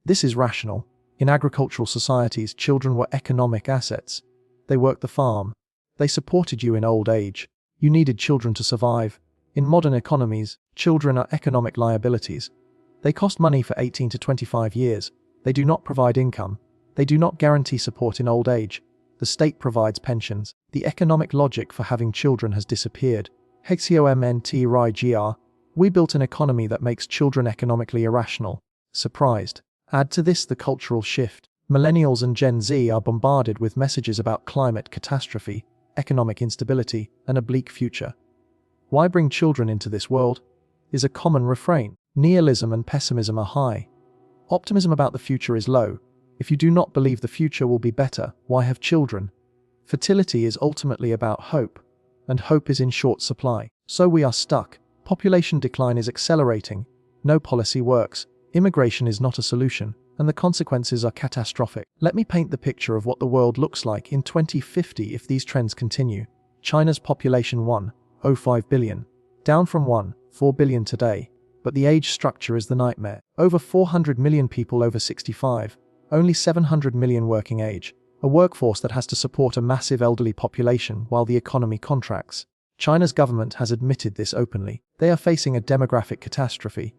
This is rational. In agricultural societies, children were economic assets. They worked the farm. They supported you in old age. You needed children to survive. In modern economies, children are economic liabilities. They cost money for 18 to 25 years. They do not provide income. They do not guarantee support in old age. The state provides pensions. The economic logic for having children has disappeared. We built an economy that makes children economically irrational. Surprised. Add to this the cultural shift. Millennials and Gen Z are bombarded with messages about climate catastrophe, economic instability, and a bleak future. Why bring children into this world? Is a common refrain. Nihilism and pessimism are high. Optimism about the future is low. If you do not believe the future will be better, why have children? Fertility is ultimately about hope, and hope is in short supply. So we are stuck. Population decline is accelerating. No policy works. Immigration is not a solution, and the consequences are catastrophic. Let me paint the picture of what the world looks like in 2050 if these trends continue. China's population 1.05 billion, down from 1.4 billion today. But the age structure is the nightmare. Over 400 million people over 65, only 700 million working age. A workforce that has to support a massive elderly population while the economy contracts. China's government has admitted this openly. They are facing a demographic catastrophe.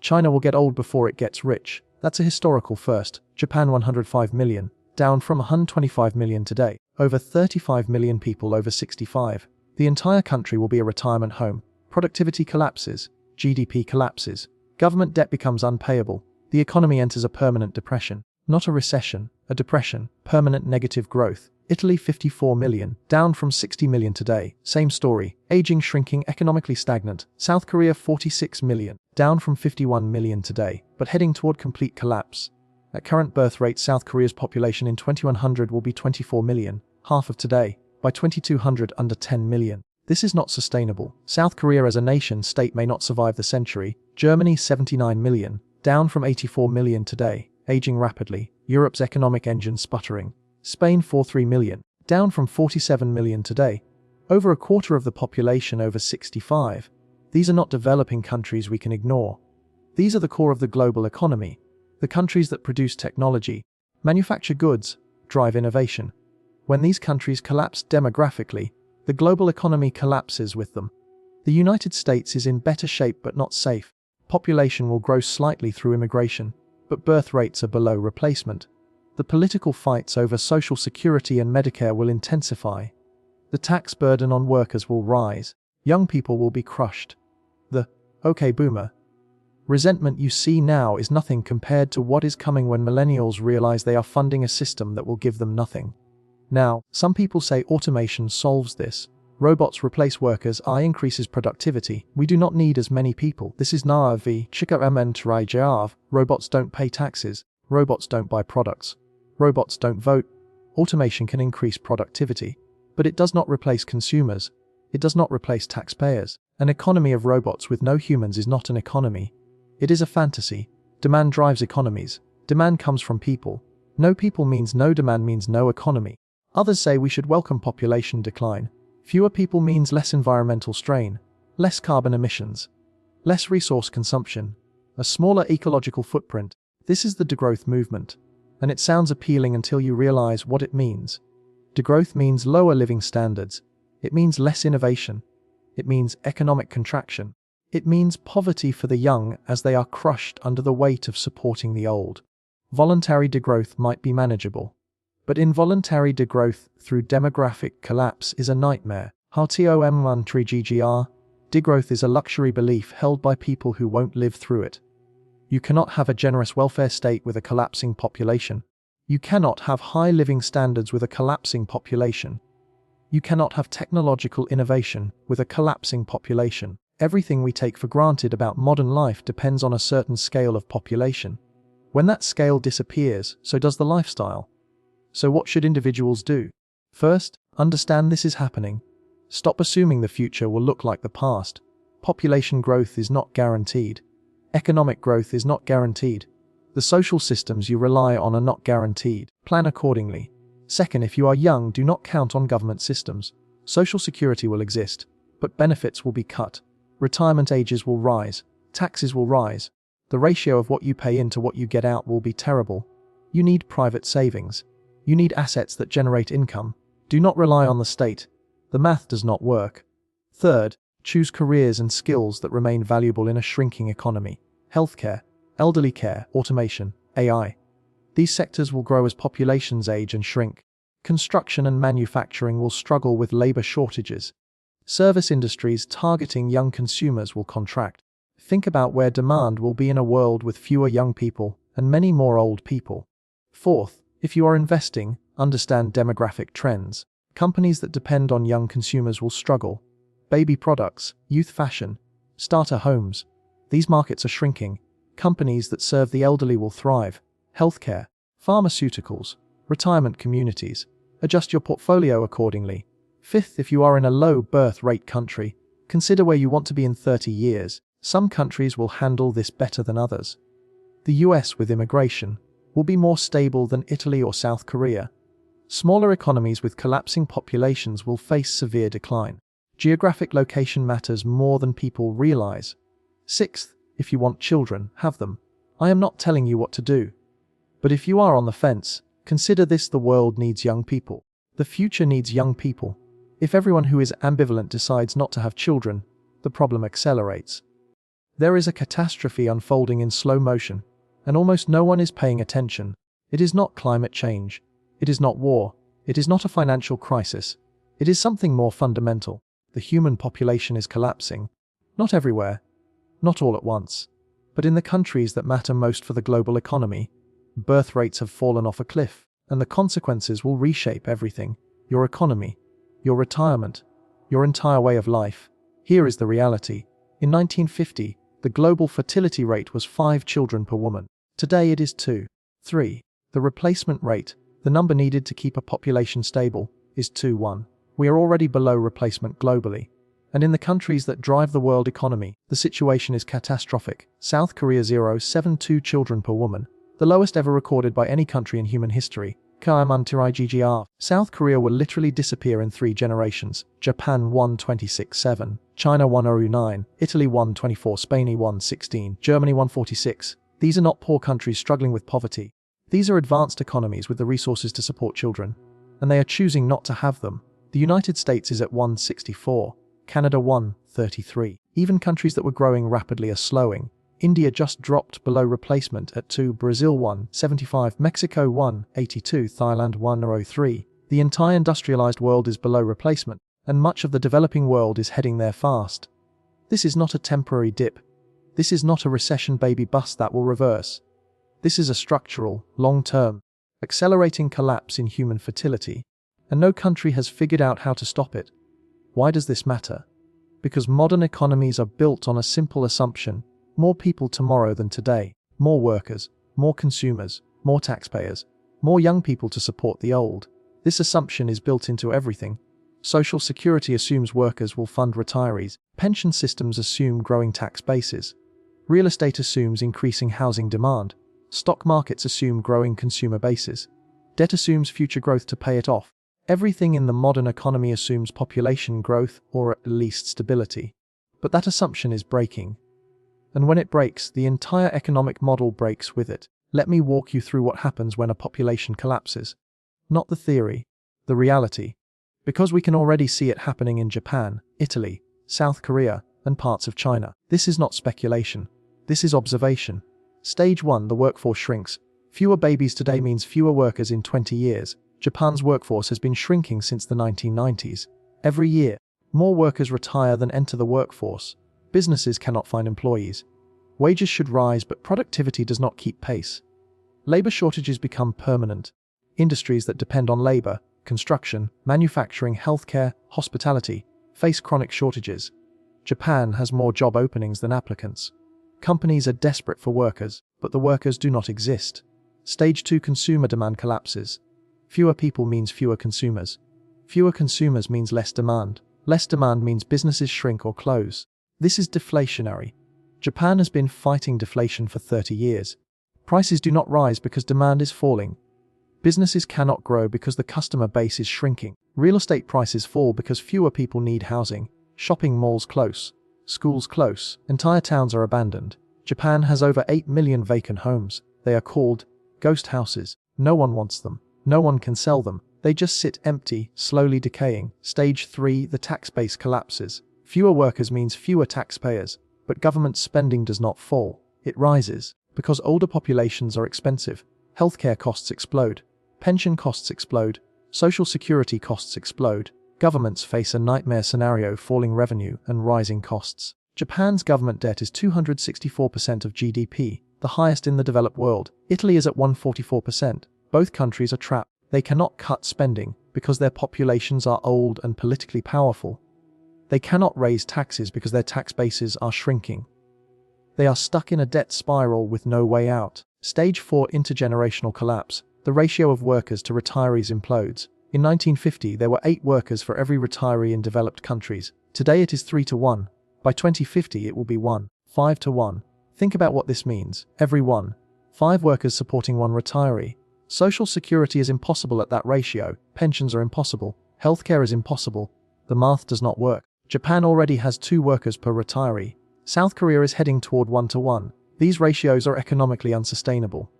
China will get old before it gets rich. That's a historical first. Japan 105 million, down from 125 million today. Over 35 million people over 65. The entire country will be a retirement home. Productivity collapses. GDP collapses. Government debt becomes unpayable. The economy enters a permanent depression. Not a recession, a depression, permanent negative growth. Italy 54 million, down from 60 million today. Same story, aging, shrinking, economically stagnant. South Korea 46 million, down from 51 million today, but heading toward complete collapse. At current birth rate, South Korea's population in 2100 will be 24 million, half of today. By 2200, under 10 million. This is not sustainable. South Korea as a nation state may not survive the century. Germany 79 million, down from 84 million today, aging rapidly. Europe's economic engine sputtering. Spain 43 million, down from 47 million today. Over a quarter of the population over 65. These are not developing countries we can ignore. These are the core of the global economy. The countries that produce technology, manufacture goods, drive innovation. When these countries collapse demographically, the global economy collapses with them. The United States is in better shape but not safe. Population will grow slightly through immigration, but birth rates are below replacement. The political fights over Social Security and Medicare will intensify. The tax burden on workers will rise. Young people will be crushed. The "okay boomer" resentment you see now is nothing compared to what is coming when millennials realize they are funding a system that will give them nothing. Now, some people say automation solves this. Robots replace workers, AI increases productivity. We do not need as many people. This is naive. Robots don't pay taxes. Robots don't buy products. Robots don't vote. Automation can increase productivity, but it does not replace consumers. It does not replace taxpayers. An economy of robots with no humans is not an economy. It is a fantasy. Demand drives economies. Demand comes from people. No people means no demand means no economy. Others say we should welcome population decline. Fewer people means less environmental strain, less carbon emissions, less resource consumption, a smaller ecological footprint. This is the degrowth movement. And it sounds appealing until you realize what it means. Degrowth means lower living standards. It means less innovation. It means economic contraction. It means poverty for the young as they are crushed under the weight of supporting the old. Voluntary degrowth might be manageable. But involuntary degrowth through demographic collapse is a nightmare. Degrowth is a luxury belief held by people who won't live through it. You cannot have a generous welfare state with a collapsing population. You cannot have high living standards with a collapsing population. You cannot have technological innovation with a collapsing population. Everything we take for granted about modern life depends on a certain scale of population. When that scale disappears, so does the lifestyle. So what should individuals do? First, understand this is happening. Stop assuming the future will look like the past. Population growth is not guaranteed. Economic growth is not guaranteed. The social systems you rely on are not guaranteed. Plan accordingly. Second, if you are young, do not count on government systems. Social security will exist, but benefits will be cut. Retirement ages will rise. Taxes will rise. The ratio of what you pay in to what you get out will be terrible. You need private savings. You need assets that generate income. Do not rely on the state. The math does not work. Third, choose careers and skills that remain valuable in a shrinking economy. Healthcare, elderly care, automation, AI. These sectors will grow as populations age and shrink. Construction and manufacturing will struggle with labor shortages. Service industries targeting young consumers will contract. Think about where demand will be in a world with fewer young people and many more old people. Fourth, if you are investing, understand demographic trends. Companies that depend on young consumers will struggle. Baby products, youth fashion, starter homes. These markets are shrinking. Companies that serve the elderly will thrive. Healthcare, pharmaceuticals, retirement communities. Adjust your portfolio accordingly. Fifth, if you are in a low birth rate country, consider where you want to be in 30 years. Some countries will handle this better than others. The US, with immigration, will be more stable than Italy or South Korea. Smaller economies with collapsing populations will face severe decline. Geographic location matters more than people realize. Sixth, if you want children, have them. I am not telling you what to do. But if you are on the fence, consider this: the world needs young people. The future needs young people. If everyone who is ambivalent decides not to have children, the problem accelerates. There is a catastrophe unfolding in slow motion, and almost no one is paying attention. It is not climate change. It is not war. It is not a financial crisis. It is something more fundamental. The human population is collapsing. Not everywhere, not all at once, but in the countries that matter most for the global economy. Birth rates have fallen off a cliff, and the consequences will reshape everything: your economy, your retirement, your entire way of life. Here is the reality. In 1950, the global fertility rate was 5 children per woman. Today it is 2. 3. The replacement rate, the number needed to keep a population stable, is 2:1. We are already below replacement globally. And in the countries that drive the world economy, the situation is catastrophic. South Korea 0.72 children per woman, the lowest ever recorded by any country in human history. South Korea will literally disappear in 3 generations. Japan 1.26.7, China 1.09, Italy 1.24, Spain 1.16, Germany 1.46. These are not poor countries struggling with poverty. These are advanced economies with the resources to support children, and they are choosing not to have them. The United States is at 1.64, Canada 1.33. Even countries that were growing rapidly are slowing. India just dropped below replacement at 2, Brazil 1.75, Mexico 1.82, Thailand 1.03. The entire industrialized world is below replacement, and much of the developing world is heading there fast. This is not a temporary dip. This is not a recession baby bust that will reverse. This is a structural, long-term, accelerating collapse in human fertility, and no country has figured out how to stop it. Why does this matter? Because modern economies are built on a simple assumption: more people tomorrow than today, more workers, more consumers, more taxpayers, more young people to support the old. This assumption is built into everything. Social security assumes workers will fund retirees. Pension systems assume growing tax bases. Real estate assumes increasing housing demand. Stock markets assume growing consumer bases. Debt assumes future growth to pay it off. Everything in the modern economy assumes population growth, or at least stability. But that assumption is breaking. And when it breaks, the entire economic model breaks with it. Let me walk you through what happens when a population collapses. Not the theory, the reality. Because we can already see it happening in Japan, Italy, South Korea, and parts of China. This is not speculation. This is observation. Stage 1: the workforce shrinks. Fewer babies today means fewer workers in 20 years. Japan's workforce has been shrinking since the 1990s. Every year, more workers retire than enter the workforce. Businesses cannot find employees. Wages should rise, but productivity does not keep pace. Labor shortages become permanent. Industries that depend on labor, construction, manufacturing, healthcare, hospitality, face chronic shortages. Japan has more job openings than applicants. Companies are desperate for workers, but the workers do not exist. Stage 2: consumer demand collapses. Fewer people means fewer consumers. Fewer consumers means less demand. Less demand means businesses shrink or close. This is deflationary. Japan has been fighting deflation for 30 years. Prices do not rise because demand is falling. Businesses cannot grow because the customer base is shrinking. Real estate prices fall because fewer people need housing. Shopping malls close. Schools close. Entire towns are abandoned. Japan has over 8 million vacant homes. They are called ghost houses. No one wants them. No one can sell them. They just sit empty, slowly decaying. Stage 3, the tax base collapses. Fewer workers means fewer taxpayers, but government spending does not fall. It rises, because older populations are expensive. Healthcare costs explode. Pension costs explode. Social security costs explode. Governments face a nightmare scenario: falling revenue and rising costs. Japan's government debt is 264% of GDP, the highest in the developed world. Italy is at 144%. Both countries are trapped. They cannot cut spending because their populations are old and politically powerful. They cannot raise taxes because their tax bases are shrinking. They are stuck in a debt spiral with no way out. Stage 4, intergenerational collapse. The ratio of workers to retirees implodes. In 1950, there were 8 workers for every retiree in developed countries. Today it is 3 to 1. By 2050 it will be 5 to 1. Think about what this means. Every 5 workers supporting 1 retiree. Social security is impossible at that ratio. Pensions are impossible. Healthcare is impossible. The math does not work. Japan already has 2 workers per retiree. South Korea is heading toward 1 to 1. These ratios are economically unsustainable.